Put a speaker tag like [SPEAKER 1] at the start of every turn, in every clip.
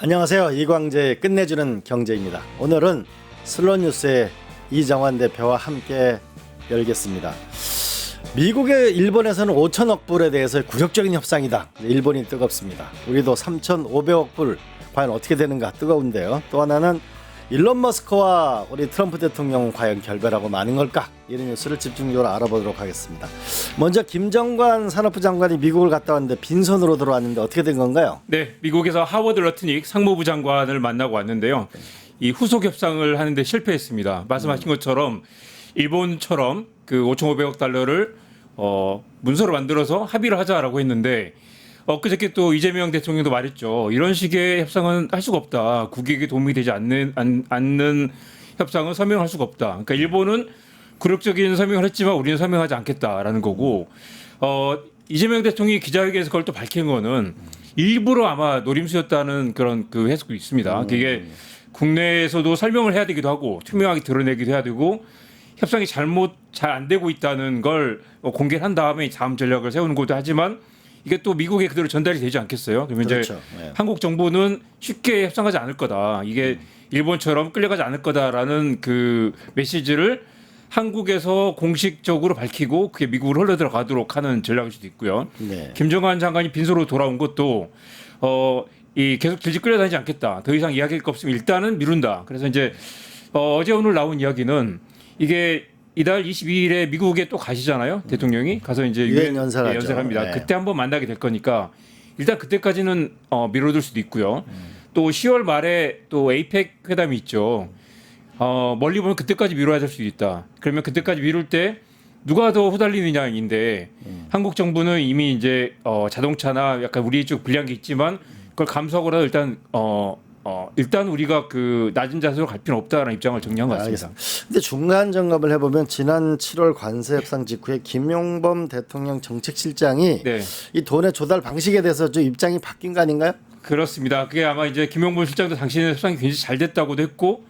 [SPEAKER 1] 안녕하세요. 이광재의 끝내주는 경제입니다. 오늘은 슬로뉴스의 이정환 대표와 함께 열겠습니다. 미국의 일본에서는 5천억 불에 대해서 굴욕적인 협상이다. 일본이 뜨겁습니다. 우리도 3,500억 불 과연 어떻게 되는가 뜨거운데요. 또 하나는 일론 머스크와 우리 트럼프 대통령 과연 결별하고 마는 걸까? 이런 뉴스를 집중적으로 알아보도록 하겠습니다. 먼저 김정관 산업부 장관이 미국을 갔다 왔는데 빈손으로 들어왔는데 어떻게 된 건가요?
[SPEAKER 2] 네, 미국에서 하워드 러트닉 상무부 장관을 만나고 왔는데요. 이 후속 협상을 하는데 실패했습니다. 말씀하신 것처럼 일본처럼 그 5,500억 달러를 문서로 만들어서 합의를 하자라고 했는데 그저께 또 이재명 대통령도 말했죠. 이런 식의 협상은 할 수가 없다. 국익에 도움이 되지 않는 협상은 서명할 수가 없다. 그러니까 일본은 굴욕적인 서명을 했지만 우리는 서명하지 않겠다라는 거고 이재명 대통령이 기자회견에서 그걸 또 밝힌 거는 일부러 아마 노림수였다는 그런 그 해석도 있습니다. 이게 국내에서도 설명을 해야 되기도 하고 투명하게 드러내기도 해야 되고 협상이 잘 안 되고 있다는 걸 공개를 한 다음에 다음 전략을 세우는 것도 하지만 이게 또 미국에 그대로 전달이 되지 않겠어요? 그러면
[SPEAKER 1] 그렇죠.
[SPEAKER 2] 이제
[SPEAKER 1] 네.
[SPEAKER 2] 한국 정부는 쉽게 협상하지 않을 거다. 이게 일본처럼 끌려가지 않을 거다라는 그 메시지를 한국에서 공식적으로 밝히고 그게 미국으로 흘러들어가도록 하는 전략일 수도 있고요.
[SPEAKER 1] 네.
[SPEAKER 2] 김정한 장관이 빈소로 돌아온 것도 계속 질질 끌려다니지 않겠다. 더 이상 이야기할 거 없으면 일단은 미룬다. 그래서 이제 어제 오늘 나온 이야기는 이게 이달 22일에 미국에 또 가시잖아요. 대통령이 가서 이제
[SPEAKER 1] 유엔 연설하죠.
[SPEAKER 2] 연설합니다.
[SPEAKER 1] 네.
[SPEAKER 2] 그때 한번 만나게 될 거니까 일단 그때까지는 미뤄둘 수도 있고요. 또 10월 말에 또 에이펙 회담이 있죠. 멀리 보면 그때까지 미뤄야 될 수도 있다. 그러면 그때까지 미룰 때 누가 더 후달리느냐인데 한국 정부는 이미 이제 자동차나 약간 우리 쪽 불리한 게 있지만 그걸 감수하고라도 일단 우리가 그 낮은 자세로 갈 필요는 없다라는 입장을 정리한 것 같습니다.
[SPEAKER 1] 알겠습니다. 근데 중간 점검을 해보면 지난 7월 관세 협상 직후에 김용범 대통령 정책실장이
[SPEAKER 2] 네.
[SPEAKER 1] 이 돈의 조달 방식에 대해서 좀 입장이 바뀐 거 아닌가요?
[SPEAKER 2] 그렇습니다. 그게 아마 이제 김용범 실장도 당신의 협상이 굉장히 잘 됐다고도 했고,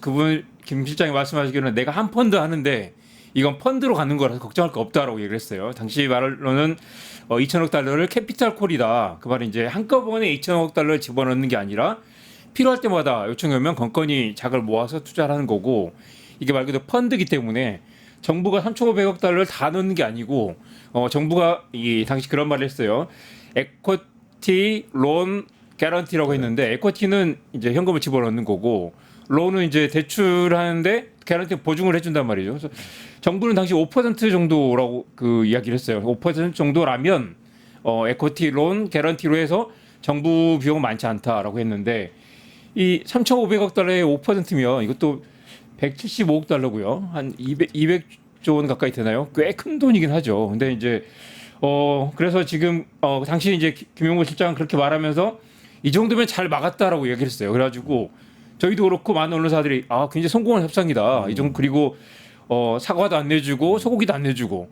[SPEAKER 2] 그분 김 실장이 말씀하시기로는 내가 한 펀드 하는데 이건 펀드로 가는 거라서 걱정할 거 없다라고 얘기를 했어요. 당시 말로는 2천억 달러를 캐피탈 콜이다. 그 말은 이제 한꺼번에 2천억 달러를 집어넣는 게 아니라 필요할 때마다 요청이 오면 건건히 자금을 모아서 투자를 하는 거고 이게 말 그대로 펀드이기 때문에 정부가 3,500억 달러를 다 넣는 게 아니고 정부가 당시 그런 말을 했어요. 에쿼티, 론, 개런티라고 했는데 에쿼티는 이제 현금을 집어넣는 거고 론은 이제 대출하는데 개런티 보증을 해준단 말이죠. 그래서 정부는 당시 5% 정도라고 그 이야기를 했어요. 5% 정도라면 에쿼티, 론, 개런티로 해서 정부 비용은 많지 않다라고 했는데 이 3,500억 달러의 5%면 이것도 175억 달러고요. 한 200조 원 가까이 되나요? 꽤 큰 돈이긴 하죠. 근데 이제 그래서 지금 당시 이제 김용범 실장은 그렇게 말하면서 이 정도면 잘 막았다라고 얘기를 했어요. 그래가지고 저희도 그렇고 많은 언론사들이 굉장히 성공한 협상이다. 이 정도 그리고 사과도 안 내주고 소고기도 안 내주고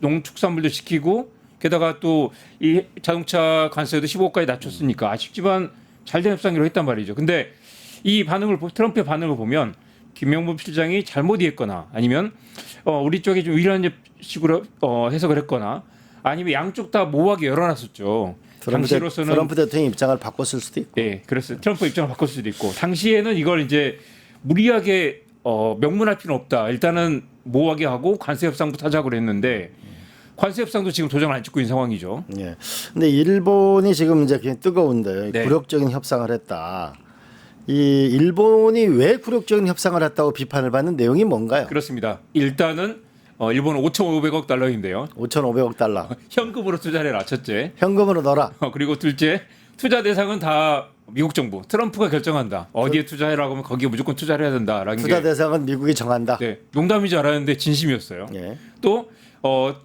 [SPEAKER 2] 농축산물도 시키고 게다가 또 이 자동차 관세도 15억까지 낮췄으니까 아쉽지만 잘된 협상이라고 했단 말이죠. 근데 이 트럼프의 반응을 보면 김용범 실장이 잘못 이해했거나 아니면 우리 쪽에 좀 위로하는 식으로 해석을 했거나 아니면 양쪽 다 모호하게 열어놨었죠. 당시로서는
[SPEAKER 1] 트럼프 대통령 입장을 바꿨을 수도 있고.
[SPEAKER 2] 네, 그래서 트럼프 입장을 바꿀 수도 있고 당시에는 이걸 이제 무리하게 명문할 필요는 없다. 일단은 모호하게 하고 관세 협상부터 하자고 그랬는데 관세 협상도 지금 도장을 안 찍고 있는 상황이죠.
[SPEAKER 1] 예. 근데 일본이 지금 이제 굉장히 뜨거운데
[SPEAKER 2] 네.
[SPEAKER 1] 굴욕적인 협상을 했다. 이 일본이 왜 굴욕적인 협상을 했다고 비판을 받는 내용이 뭔가요?
[SPEAKER 2] 그렇습니다. 일단은 일본은 5,500억 달러인데요.
[SPEAKER 1] 5,500억 달러.
[SPEAKER 2] 현금으로 투자를 해라 첫째.
[SPEAKER 1] 현금으로 넣어라.
[SPEAKER 2] 그리고 둘째 투자 대상은 다 미국 정부 트럼프가 결정한다. 어디에 투자해라고 하면 거기에 무조건 투자를 해야 된다라는
[SPEAKER 1] 투자
[SPEAKER 2] 게
[SPEAKER 1] 대상은 미국이 정한다.
[SPEAKER 2] 네, 농담인 줄 알았는데 진심이었어요.
[SPEAKER 1] 예.
[SPEAKER 2] 또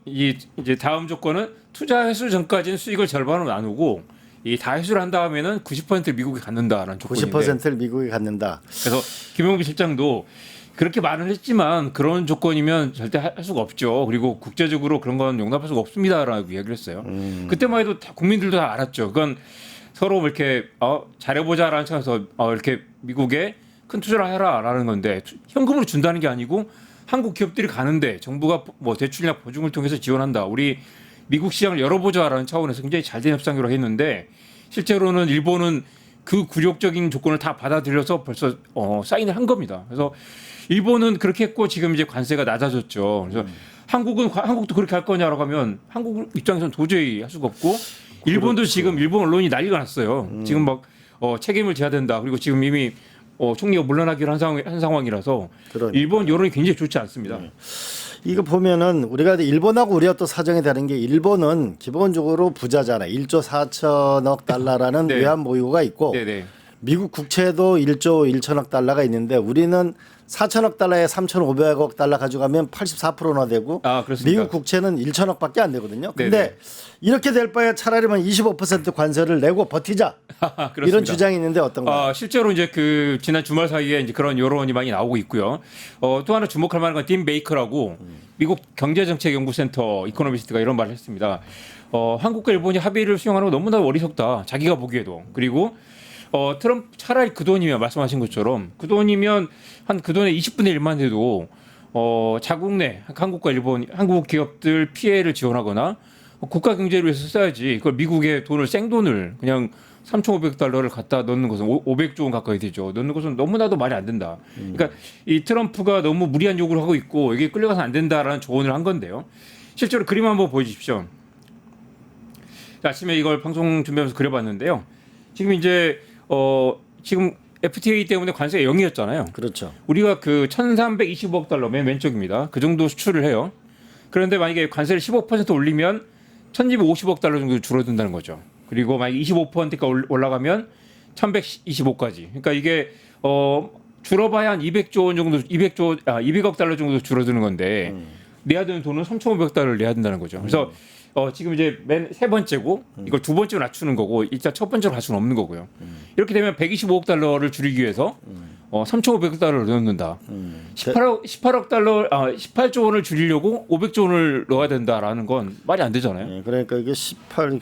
[SPEAKER 2] 이제 다음 조건은 투자 회수 전까지는 수익을 절반으로 나누고 이 다 회수를 한 다음에는 90%를 미국이 갖는다라는 조건인데
[SPEAKER 1] 90%를 미국이 갖는다.
[SPEAKER 2] 그래서 김용범 실장도 그렇게 말을 했지만 그런 조건이면 절대 할 수가 없죠. 그리고 국제적으로 그런 건 용납할 수가 없습니다라고 이야기를 했어요. 그때만 해도 국민들도 다 알았죠. 그건 서로 이렇게 잘해보자라는 차원에서 이렇게 미국에 큰 투자를 해라라는 건데 현금으로 준다는 게 아니고 한국 기업들이 가는데 정부가 뭐 대출이나 보증을 통해서 지원한다. 우리 미국 시장을 열어보자라는 차원에서 굉장히 잘된 협상이라고 했는데 실제로는 일본은 그 굴욕적인 조건을 다 받아들여서 벌써 사인을 한 겁니다. 그래서 일본은 그렇게 했고 지금 이제 관세가 낮아졌죠. 그래서 한국도 그렇게 할 거냐라고 하면 한국 입장에서는 도저히 할 수가 없고 일본도
[SPEAKER 1] 그렇죠.
[SPEAKER 2] 지금 일본 언론이 난리가 났어요. 지금 막 책임을 져야 된다. 그리고 지금 이미 총리가 물러나기로 한 상황이라서
[SPEAKER 1] 그러니까.
[SPEAKER 2] 일본 여론이 굉장히 좋지 않습니다.
[SPEAKER 1] 이거 보면은 우리가 일본하고 우리가 또 사정이 다른 게 일본은 기본적으로 부자잖아요. 1조 4천억 달러라는
[SPEAKER 2] 네.
[SPEAKER 1] 외환 보유고가 있고
[SPEAKER 2] 네네.
[SPEAKER 1] 미국 국채도 1조 1천억 달러가 있는데 우리는 4천억 달러에 3,500억 달러 가져가면 84%나 되고
[SPEAKER 2] 아, 그렇습니까?
[SPEAKER 1] 미국 국채는 1천억밖에 안 되거든요. 근데
[SPEAKER 2] 네네.
[SPEAKER 1] 이렇게 될 바에 차라리만 25% 관세를 내고 버티자.
[SPEAKER 2] 그렇습니다.
[SPEAKER 1] 이런 주장이 있는데 어떤가요?
[SPEAKER 2] 실제로 이제 그 지난 주말 사이에 이제 그런 여론이 많이 나오고 있고요. 또 하나 주목할 만한 건 딘 베이커라고 미국 경제정책연구센터 이코노미스트가 이런 말을 했습니다. 한국과 일본이 합의를 수용하는 거 너무나 어리석다. 자기가 보기에도. 그리고 트럼프 차라리 그 돈이면 말씀하신 것처럼 그 돈이면 한 그 돈의 20분의 1만 해도 자국 내 한국과 일본 한국 기업들 피해를 지원하거나 국가 경제를 위해서 써야지. 그걸 미국의 돈을 생돈을 그냥 3,500달러를 갖다 넣는 것은 500조 원 가까이 되죠. 넣는 것은 너무나도 말이 안 된다. 그러니까 이 트럼프가 너무 무리한 요구를 하고 있고 이게 끌려가서 안 된다라는 조언을 한 건데요. 실제로 그림 한번 보여주십시오. 아침에 이걸 방송 준비하면서 그려봤는데요. 지금 이제 지금 FTA 때문에 관세가 0이었잖아요.
[SPEAKER 1] 그렇죠.
[SPEAKER 2] 우리가 그 1,320억 달러 맨 왼쪽입니다. 그 정도 수출을 해요. 그런데 만약에 관세를 15% 올리면 1,250억 달러 정도 줄어든다는 거죠. 그리고 만약 25%가 올라가면 1,125까지. 그러니까 이게 줄어봐야 한 200조 원 정도 200억 달러 정도 줄어드는 건데 내야 되는 돈은 3,500달러를 내야 된다는 거죠. 그래서 지금 이제 맨 세 번째고 이걸 두 번째로 낮추는 거고 일단 첫 번째로 갈 수는 없는 거고요. 이렇게 되면 125억 달러를 줄이기 위해서 3,500억 달러를 넣는다. 18억 달러, 18조 원을 줄이려고 500조 원을 넣어야 된다라는 건 말이 안 되잖아요.
[SPEAKER 1] 네, 그러니까 이게 18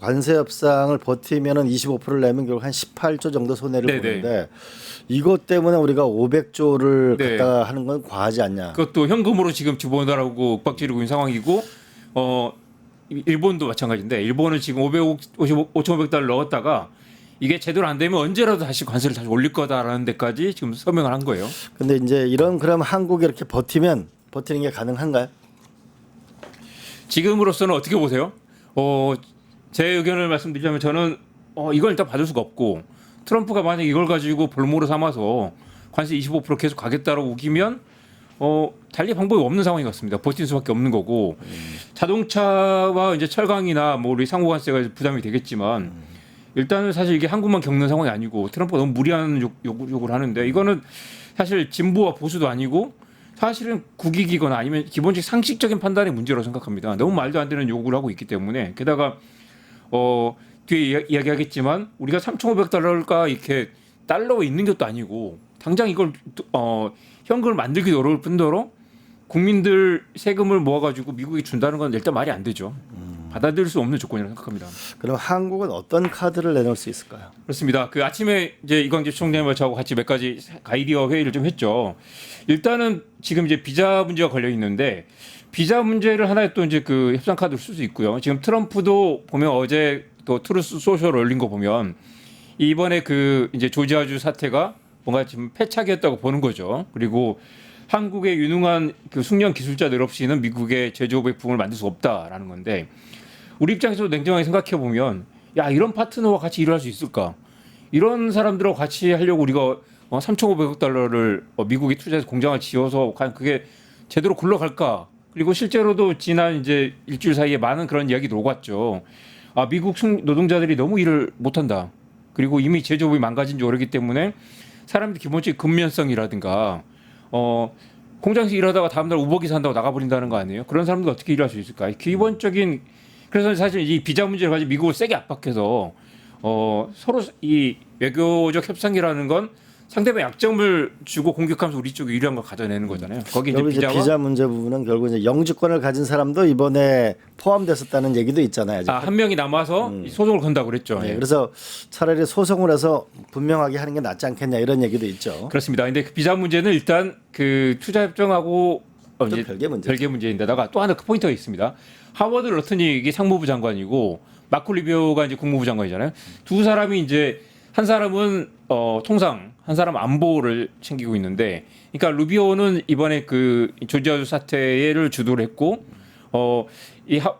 [SPEAKER 1] 관세 협상을 버티면은 25%를 내면 결국 한 18조 정도 손해를
[SPEAKER 2] 네네.
[SPEAKER 1] 보는데 이것 때문에 우리가 500조를
[SPEAKER 2] 네.
[SPEAKER 1] 갖다가 하는 건 과하지 않냐.
[SPEAKER 2] 그것도 현금으로 지금 집어넣으라고 윽박지르고 있는 상황이고 일본도 마찬가지인데 일본은 지금 5,500달러 넣었다가 이게 제대로 안 되면 언제라도 다시 관세를 다시 올릴 거다라는 데까지 지금 서명을 한 거예요.
[SPEAKER 1] 근데 이제 이런 그럼 한국이 이렇게 버티는 게 가능한가요?
[SPEAKER 2] 지금으로서는 어떻게 보세요? 제 의견을 말씀드리자면 저는 이걸 일단 받을 수가 없고 트럼프가 만약 이걸 가지고 볼모로 삼아서 관세 25% 계속 가겠다라고 우기면 달리 방법이 없는 상황인 것 같습니다. 버틸 수밖에 없는 거고 자동차와 이제 철강이나 뭐 우리 상호관세가 부담이 되겠지만 일단은 사실 이게 한국만 겪는 상황이 아니고 트럼프가 너무 무리한 요구를 하는데 이거는 사실 진보와 보수도 아니고 사실은 국익이거나 아니면 기본적 상식적인 판단의 문제라고 생각합니다. 너무 말도 안 되는 요구를 하고 있기 때문에 게다가 뒤에 이야기하겠지만 우리가 3,500달러가 이렇게 달러가 있는 것도 아니고 당장 이걸 현금을 만들기도 어려울 뿐더러 국민들 세금을 모아가지고 미국이 준다는 건 일단 말이 안 되죠. 받아들일 수 없는 조건이라고 생각합니다.
[SPEAKER 1] 그럼 한국은 어떤 카드를 내놓을 수 있을까요?
[SPEAKER 2] 그렇습니다. 그 아침에 이제 이광재 총장님과 저하고 같이 몇 가지 아이디어 회의를 좀 했죠. 일단은 지금 이제 비자 문제가 걸려 있는데 비자 문제를 하나의 또 이제 그 협상 카드로 쓸 수 있고요. 지금 트럼프도 보면 어제 또 트루스 소셜 올린 거 보면 이번에 그 이제 조지아주 사태가 뭔가 지금 패착이었다고 보는 거죠. 그리고 한국의 유능한 그 숙련 기술자들 없이는 미국의 제조업의 붕을 만들 수 없다라는 건데 우리 입장에서 냉정하게 생각해 보면 야 이런 파트너와 같이 일할 수 있을까? 이런 사람들하고 같이 하려고 우리가 3,500억 달러를 미국에 투자해서 공장을 지어서 과연 그게 제대로 굴러갈까? 그리고 실제로도 지난 이제 일주일 사이에 많은 그런 이야기도 오갔죠. 미국 노동자들이 너무 일을 못한다. 그리고 이미 제조업이 망가진 지 오래기 때문에 사람들이 기본적인 근면성이라든가 공장에서 일하다가 다음날 우버기사 한다고 나가버린다는 거 아니에요? 그런 사람들 어떻게 일할 수 있을까? 기본적인 그래서 사실 이 비자 문제를 가지고 미국을 세게 압박해서 서로 이 외교적 협상이라는 건 상대방 약점을 주고 공격하면서 우리 쪽이 유리한 걸 가져내는 거잖아요. 거기 이제
[SPEAKER 1] 비자 문제 부분은 결국 이제 영주권을 가진 사람도 이번에 포함됐었다는 얘기도 있잖아요.
[SPEAKER 2] 한 명이 남아서 소송을 건다고 그랬죠.
[SPEAKER 1] 네,
[SPEAKER 2] 예.
[SPEAKER 1] 그래서 차라리 소송을 해서 분명하게 하는 게 낫지 않겠냐 이런 얘기도 있죠.
[SPEAKER 2] 그렇습니다. 근데 그 비자 문제는 일단 그 투자 협정하고
[SPEAKER 1] 좀 별개
[SPEAKER 2] 문제인데다가 또 하나 그 포인트가 있습니다. 하워드 러튼이 이게 상무부 장관이고 마코 루비오가 이제 국무부 장관이잖아요. 두 사람이 이제 한 사람은 통상, 한 사람 안보를 챙기고 있는데, 그러니까 루비오는 이번에 그 조지아주 사태를 주도를 했고,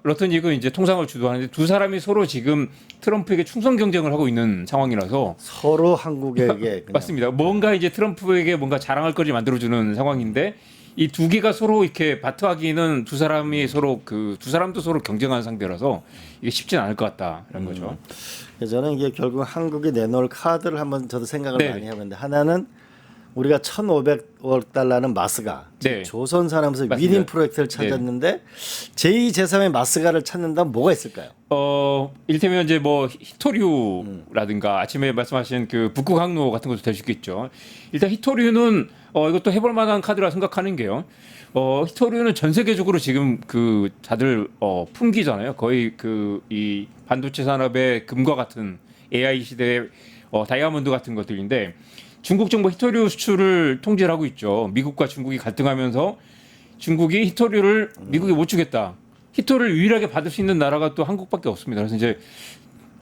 [SPEAKER 2] 러트닉은 이제 통상을 주도하는데 두 사람이 서로 지금 트럼프에게 충성 경쟁을 하고 있는 상황이라서
[SPEAKER 1] 서로 한국에게 그냥
[SPEAKER 2] 맞습니다. 뭔가 이제 트럼프에게 뭔가 자랑할 거리 만들어주는 상황인데 이 두 개가 서로 이렇게 바트하기는 두 사람이 서로 그 두 사람도 서로 경쟁하는 상대라서 이게 쉽진 않을 것 같다라는 거죠.
[SPEAKER 1] 저는 이게 결국 한국이 내놓을 카드를 한번 저도 생각을
[SPEAKER 2] 네.
[SPEAKER 1] 많이 해봤는데 하나는 우리가 1,500억 달러는 마스가
[SPEAKER 2] 네.
[SPEAKER 1] 조선 산업에서
[SPEAKER 2] 맞습니다.
[SPEAKER 1] 위닝 프로젝트를 찾았는데 제2, 제3의 마스가를 찾는다면 뭐가 있을까요?
[SPEAKER 2] 이를테면 이제 뭐 히토류라든가 아침에 말씀하신 그 북극 항로 같은 것도 될 수 있겠죠. 일단 히토류는 이것도 해볼 만한 카드라 생각하는 게요. 히토류는 전 세계적으로 지금 그 다들 품기잖아요. 거의 그 이 반도체 산업의 금과 같은 AI 시대의 다이아몬드 같은 것들인데 중국 정부 히토류 수출을 통제를 하고 있죠. 미국과 중국이 갈등하면서 중국이 히토류를 미국에 못 주겠다. 히토를 유일하게 받을 수 있는 나라가 또 한국밖에 없습니다. 그래서 이제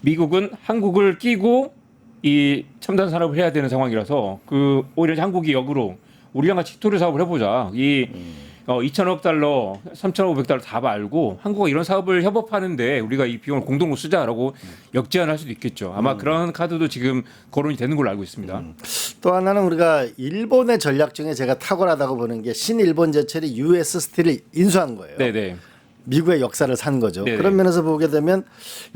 [SPEAKER 2] 미국은 한국을 끼고 이 첨단 산업을 해야 되는 상황이라서 그 오히려 한국이 역으로 우리랑 같이 히토류 사업을 해보자. 이 2천억 달러, 3,500달러 다 말고 한국과 이런 사업을 협업하는데 우리가 이 비용을 공동으로 쓰자라고 역제안할 수도 있겠죠. 아마 그런 카드도 지금 거론이 되는 걸로 알고 있습니다.
[SPEAKER 1] 또 하나는 우리가 일본의 전략 중에 제가 탁월하다고 보는 게 신일본 제철이 US 스틸을 인수한 거예요.
[SPEAKER 2] 네네.
[SPEAKER 1] 미국의 역사를 산 거죠.
[SPEAKER 2] 네네.
[SPEAKER 1] 그런 면에서 보게 되면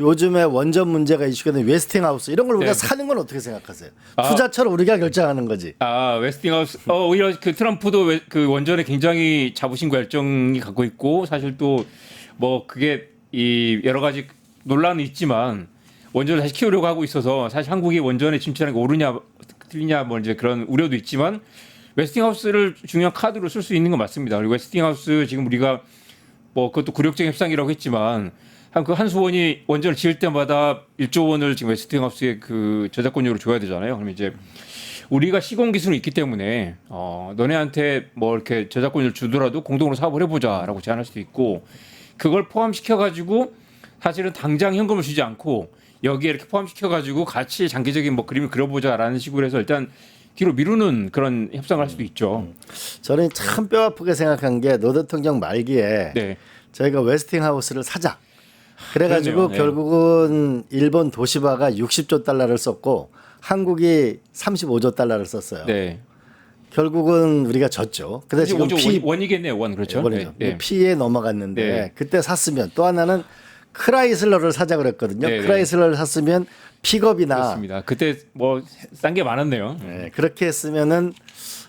[SPEAKER 1] 요즘에 원전 문제가 이슈가 된 웨스팅하우스 이런 걸 우리가
[SPEAKER 2] 네.
[SPEAKER 1] 사는 건 어떻게 생각하세요? 투자처를 우리가 결정하는 거지.
[SPEAKER 2] 웨스팅하우스. 오히려 그 트럼프도 그 원전에 굉장히 자부심과 열정이 갖고 있고 사실 또 뭐 그게 이 여러 가지 논란은 있지만 원전을 다시 키우려고 하고 있어서 사실 한국이 원전에 진출하는 게 옳으냐 틀리냐 뭐 이제 그런 우려도 있지만 웨스팅하우스를 중요한 카드로 쓸 수 있는 건 맞습니다. 그리고 웨스팅하우스 지금 우리가 뭐 그것도 굴욕적인 협상이라고 했지만 한 수원이 원전을 지을 때마다 1조 원을 지금 웨스팅하우스에 그 저작권료로 줘야 되잖아요. 그러면 이제 우리가 시공 기술이 있기 때문에 너네한테 뭐 이렇게 저작권료를 주더라도 공동으로 사업을 해보자라고 제안할 수도 있고 그걸 포함시켜 가지고 사실은 당장 현금을 주지 않고 여기에 이렇게 포함시켜 가지고 같이 장기적인 뭐 그림을 그려보자라는 식으로 해서 일단 뒤로 미루는 그런 협상을 할 수도 있죠.
[SPEAKER 1] 저는 참 뼈아프게 생각한 게 노 대통령 말기에
[SPEAKER 2] 네.
[SPEAKER 1] 저희가 웨스팅하우스를 사자. 그래가지고
[SPEAKER 2] 그러네요. 네.
[SPEAKER 1] 결국은 일본 도시바가 60조 달러를 썼고 한국이 35조 달러를 썼어요.
[SPEAKER 2] 네.
[SPEAKER 1] 결국은 우리가 졌죠. 근데 지금
[SPEAKER 2] 원이겠네요. 원 그렇죠.
[SPEAKER 1] 원이죠.
[SPEAKER 2] 네.
[SPEAKER 1] P에 넘어갔는데
[SPEAKER 2] 네.
[SPEAKER 1] 그때 샀으면 또 하나는 크라이슬러를 사자 그랬거든요.
[SPEAKER 2] 네, 네.
[SPEAKER 1] 크라이슬러를 샀으면 픽업이나
[SPEAKER 2] 그렇습니다. 그때 뭐 싼 게 많았네요.
[SPEAKER 1] 네, 그렇게 했으면은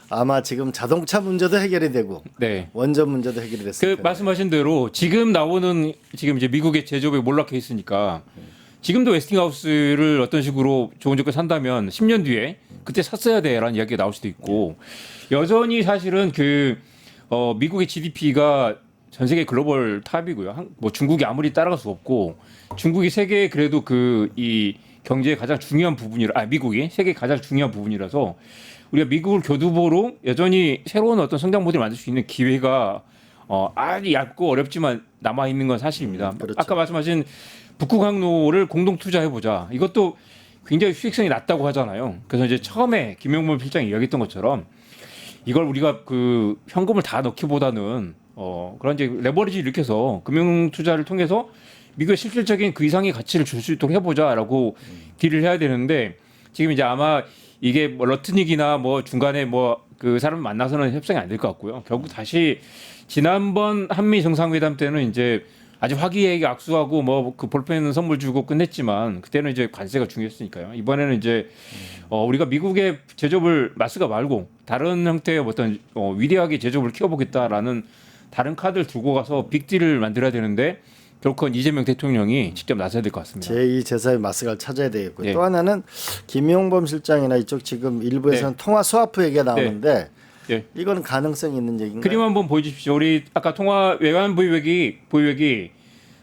[SPEAKER 1] 아마 지금 자동차 문제도 해결이 되고
[SPEAKER 2] 네.
[SPEAKER 1] 원전 문제도 해결이 됐을
[SPEAKER 2] 그
[SPEAKER 1] 텐데.
[SPEAKER 2] 말씀하신 대로 지금 나오는 지금 이제 미국의 제조업에 몰락해 있으니까 지금도 웨스팅하우스를 어떤 식으로 좋은 조건 산다면 10년 뒤에 그때 샀어야 돼라는 이야기가 나올 수도 있고 여전히 사실은 그 미국의 GDP가 전 세계 글로벌 탑이고요. 뭐 중국이 아무리 따라갈 수 없고 중국이 세계에 그래도 그 이 경제의 가장 중요한 부분이라 미국이 세계의 가장 중요한 부분이라서 우리가 미국을 교두보로 여전히 새로운 어떤 성장 모델을 만들 수 있는 기회가 아주 얇고 어렵지만 남아 있는 건 사실입니다.
[SPEAKER 1] 그렇죠.
[SPEAKER 2] 아까 말씀하신 북극 항로를 공동 투자해 보자. 이것도 굉장히 수익성이 낮다고 하잖아요. 그래서 이제 처음에 김용문 필장이 이야기했던 것처럼 이걸 우리가 그 현금을 다 넣기보다는 그런 이제 레버리지를 일으켜서 금융 투자를 통해서 미국의 실질적인 그 이상의 가치를 줄 수 있도록 해보자라고 딜을 해야 되는데 지금 이제 아마 이게 뭐 러트닉이나 뭐 중간에 뭐 그 사람 만나서는 협상이 안 될 것 같고요. 결국 다시 지난번 한미 정상회담 때는 이제 아주 화기애애하게 악수하고 뭐 그 볼펜 선물 주고 끝냈지만 그때는 이제 관세가 중요했으니까요. 이번에는 이제 우리가 미국의 제조업을 마스가 말고 다른 형태의 어떤 위대하게 제조업을 키워보겠다라는 다른 카드를 들고 가서 빅딜을 만들어야 되는데 결코 이재명 대통령이 직접 나서야 될 것 같습니다.
[SPEAKER 1] 제2, 제3의 마스가를 찾아야 되겠고
[SPEAKER 2] 네.
[SPEAKER 1] 또 하나는 김용범 실장이나 이쪽 지금 일부에서는 통화 스와프 얘기가 나오는데
[SPEAKER 2] 네.
[SPEAKER 1] 이거는 가능성이 있는 얘기인가요?
[SPEAKER 2] 그림 한번 보여주십시오. 우리 아까 통화 외환 보유액이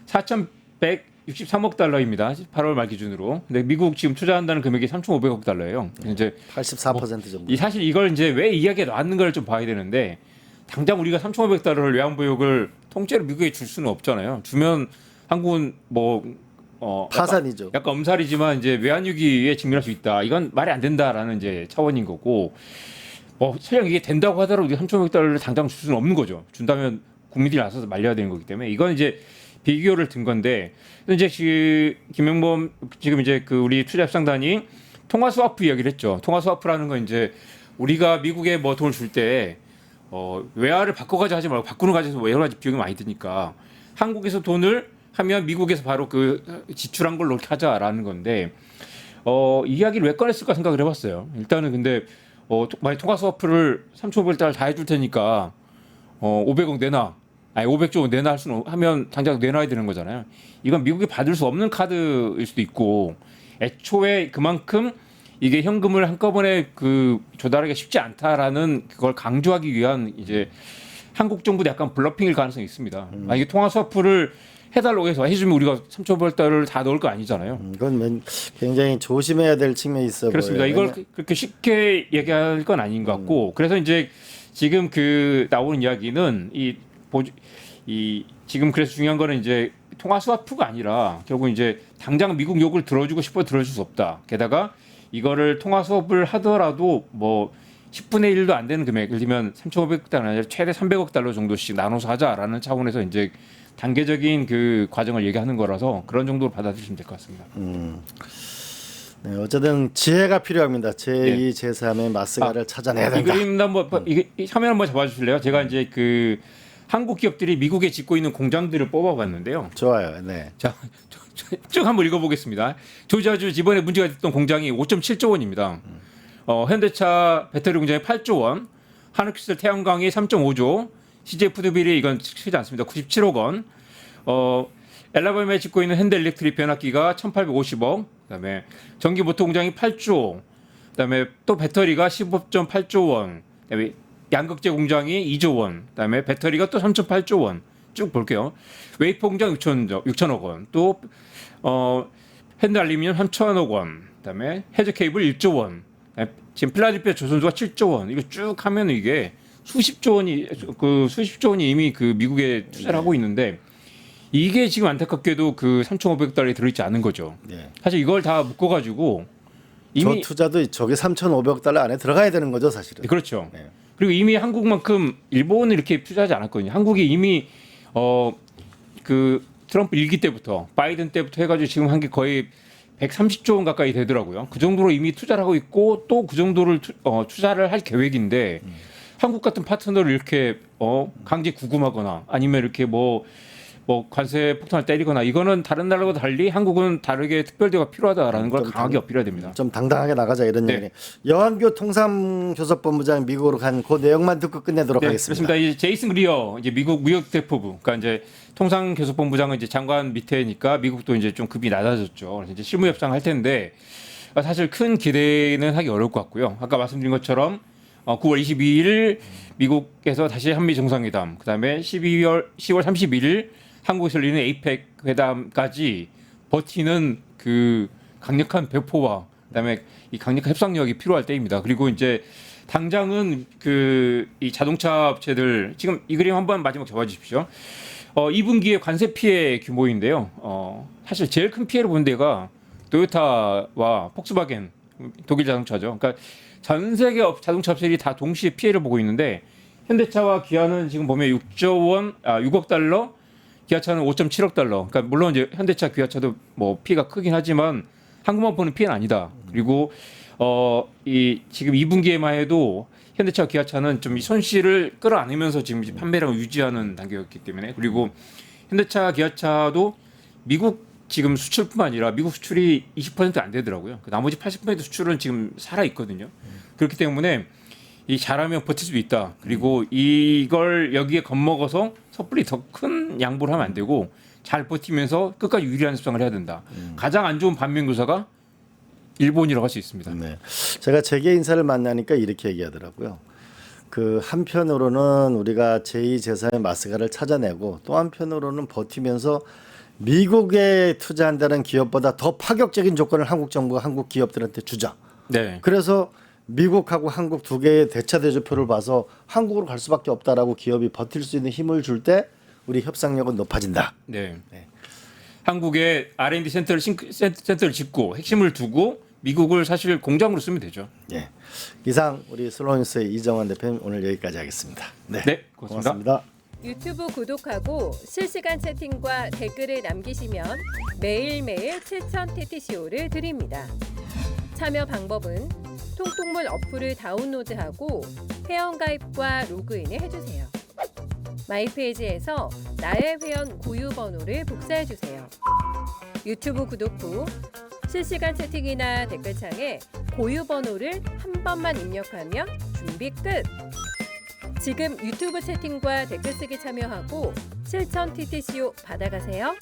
[SPEAKER 2] 4,163억 달러입니다. 8월 말 기준으로. 근데 미국 지금 투자한다는 금액이 3,500억 달러예요. 이제
[SPEAKER 1] 84% 정도.
[SPEAKER 2] 사실 이걸 이제 왜 이야기가 나왔는 걸 좀 봐야 되는데 당장 우리가 3,500달러를 외환 보유액을 통째로 미국에 줄 수는 없잖아요. 주면 한국은 뭐
[SPEAKER 1] 파산이죠.
[SPEAKER 2] 약간 엄살이지만 이제 외환위기에 직면할 수 있다. 이건 말이 안 된다라는 이제 차원인 거고. 설령 이게 된다고 하더라도 우리 3,500달러를 당장 줄 수는 없는 거죠. 준다면 국민들이 나서서 말려야 되는 거기 때문에 이건 이제 비교를 든 건데 이제 김영범 지금 이제 그 우리 투자협상단이 통화 스와프 이야기를 했죠. 통화 스와프라는 건 이제 우리가 미국에 뭐 돈을 줄 때 외화를 바꿔가자 하지 말고 바꾸는 가져서 뭐 여러 가지 비용이 많이 드니까 한국에서 돈을 하면 미국에서 바로 그 지출한 걸로 이렇게 하자라는 건데 이야기를 왜 꺼냈을까 생각을 해봤어요. 일단은 근데 만약 통화 스와프를 3,500달러 다 해줄 테니까 500억 내놔. 아니 500조 원 내놔 할 수는 하면 당장 내놔야 되는 거잖아요. 이건 미국이 받을 수 없는 카드일 수도 있고 애초에 그만큼 이게 현금을 한꺼번에 그 조달하기가 쉽지 않다라는 그걸 강조하기 위한 이제 한국 정부도 약간 블러핑일 가능성이 있습니다. 만약에 통화 스와프를 해달라고 해서 해주면 우리가 3,500달러를 다 넣을 거 아니잖아요.
[SPEAKER 1] 이건 굉장히 조심해야 될 측면이 있어
[SPEAKER 2] 그렇습니다.
[SPEAKER 1] 보여요.
[SPEAKER 2] 이걸 그렇게 쉽게 얘기할 건 아닌 것 같고 그래서 이제 지금 그 나오는 이야기는 지금 그래서 중요한 거는 이제 통화 스와프가 아니라 결국 이제 당장 미국 욕을 들어주고 싶어 들어줄 수 없다. 게다가 이거를 통화 수업을 하더라도 뭐 10분의 1도 안 되는 금액, 예를 들면 3,500달러 아니라 최대 300억 달러 정도씩 나눠서 하자라는 차원에서 이제 단계적인 그 과정을 얘기하는 거라서 그런 정도로 받아들이시면 될 것 같습니다.
[SPEAKER 1] 네, 어쨌든 지혜가 필요합니다. 제2, 제3의 마스가를 찾아내야 된다.
[SPEAKER 2] 이 그림 한번 이게 화면 한번 잡아주실래요? 제가 이제 그 한국 기업들이 미국에 짓고 있는 공장들을 뽑아봤는데요.
[SPEAKER 1] 좋아요. 네.
[SPEAKER 2] 자, 쭉 한번 읽어보겠습니다. 조지아주 이번에 문제가 됐던 공장이 5.7조 원입니다. 현대차 배터리 공장이 8조 원, 한국시설 태양광이 3.5조, CJ 푸드빌이 이건 크지 않습니다. 97억 원. 엘라바마에 짓고 있는 현대 일렉트릭 변압기가 1,850억. 그다음에 전기 모터 공장이 8조. 그다음에 또 배터리가 15.8조 원. 그다음에 양극재 공장이 2조 원. 그다음에 배터리가 또 3.8조 원. 쭉 볼게요. 웨이퍼 공장 6천억 원. 또 현대 알루미늄 3천억 원. 그다음에 해저 케이블 1조 원. 지금 필라델피아 조선소가 7조 원. 이거 쭉 하면 이게 수십조 원이 이미 그 미국에 투자를 하고 있는데 이게 지금 안타깝게도 그 3,500달러에 들어있지 않은 거죠.
[SPEAKER 1] 네.
[SPEAKER 2] 사실 이걸 다 묶어가지고 이미
[SPEAKER 1] 저 투자도 저게 3,500달러 안에 들어가야 되는 거죠, 사실은.
[SPEAKER 2] 그렇죠.
[SPEAKER 1] 네.
[SPEAKER 2] 그리고 이미 한국만큼 일본은 이렇게 투자하지 않았거든요. 한국이 이미 그 트럼프 1기 때부터 바이든 때부터 해가지고 지금 한 게 거의 130조 원 가까이 되더라고요. 그 정도로 이미 투자를 하고 있고 또 그 정도를 투자를 할 계획인데 한국 같은 파트너를 이렇게 강제 구금하거나 아니면 이렇게 뭐 관세 폭탄을 때리거나 이거는 다른 나라와 달리 한국은 다르게 특별대우가 필요하다라는 걸 강하게 어필해야 됩니다.
[SPEAKER 1] 좀 당당하게 나가자 이런
[SPEAKER 2] 네.
[SPEAKER 1] 얘기네. 여한교 통상교섭본부장 미국으로 간 그 내용만 듣고 끝내도록
[SPEAKER 2] 네,
[SPEAKER 1] 하겠습니다.
[SPEAKER 2] 그렇습니다. 이제 제이슨 그리어 이제 미국 무역대표부, 그러니까 이제 통상교섭본부장은 이제 장관 밑에니까 미국도 이제 좀 급이 낮아졌죠. 그래서 이제 실무 협상 할 텐데 사실 큰 기대는 하기 어려울 것 같고요. 아까 말씀드린 것처럼 9월 22일 미국에서 다시 한미 정상회담, 그다음에 10월 31일 한국에서 열리는 에이펙 회담까지 버티는 그 강력한 배포와 그다음에 이 강력한 협상력이 필요할 때입니다. 그리고 이제 당장은 그 이 자동차 업체들 지금 이 그림 한번 마지막 잡아주십시오. 2분기의 관세 피해 규모인데요. 사실 제일 큰 피해를 본 데가 토요타와 폭스바겐 독일 자동차죠. 그러니까 전 세계 자동차 업체들이 다 동시에 피해를 보고 있는데 현대차와 기아는 지금 보면 6억 달러, 기아차는 5.7억 달러. 그러니까 물론 이제 현대차, 기아차도 뭐 피해가 크긴 하지만 한국만 보는 피해는 아니다. 그리고 이 지금 2분기에만 해도 현대차, 기아차는 좀 손실을 끌어안으면서 지금 판매량을 유지하는 단계였기 때문에 그리고 현대차, 기아차도 미국 지금 수출뿐만 아니라 미국 수출이 20% 안 되더라고요. 나머지 80% 수출은 지금 살아 있거든요. 그렇기 때문에 이 잘하면 버틸 수도 있다. 그리고 이걸 여기에 겁먹어서 섣불리 더 큰 양보를 하면 안 되고 잘 버티면서 끝까지 유리한 협상을 해야 된다. 가장 안 좋은 반면교사가 일본이라고 할 수 있습니다.
[SPEAKER 1] 네. 제가 재계 인사를 만나니까 이렇게 얘기하더라고요. 그 한편으로는 우리가 제2, 제3의 마스가를 찾아내고 또 한편으로는 버티면서 미국에 투자한다는 기업보다 더 파격적인 조건을 한국 정부가 한국 기업들한테 주자.
[SPEAKER 2] 네.
[SPEAKER 1] 그래서 미국하고 한국 두 개의 대차 대조표를 봐서 한국으로 갈 수밖에 없다라고 기업이 버틸 수 있는 힘을 줄 때 우리 협상력은 높아진다.
[SPEAKER 2] 네.
[SPEAKER 1] 네.
[SPEAKER 2] 한국에 R&D 센터를 짓고 핵심을 두고 미국을 사실 공장으로 쓰면 되죠.
[SPEAKER 1] 예. 이상 우리 슬로우뉴스의 이정환 대표님 오늘 여기까지 하겠습니다. 네,
[SPEAKER 2] 네, 고맙습니다.
[SPEAKER 1] 고맙습니다.
[SPEAKER 3] 유튜브 구독하고 실시간 채팅과 댓글을 남기시면 매일매일 7천 TTCO를 드립니다. 참여 방법은 통통물 어플을 다운로드하고 회원가입과 로그인을 해주세요. 마이페이지에서 나의 회원 고유 번호를 복사해주세요. 유튜브 구독 후 실시간 채팅이나 댓글창에 고유 번호를 한 번만 입력하면 준비 끝! 지금 유튜브 채팅과 댓글 쓰기 참여하고 실천 TTCO 받아가세요.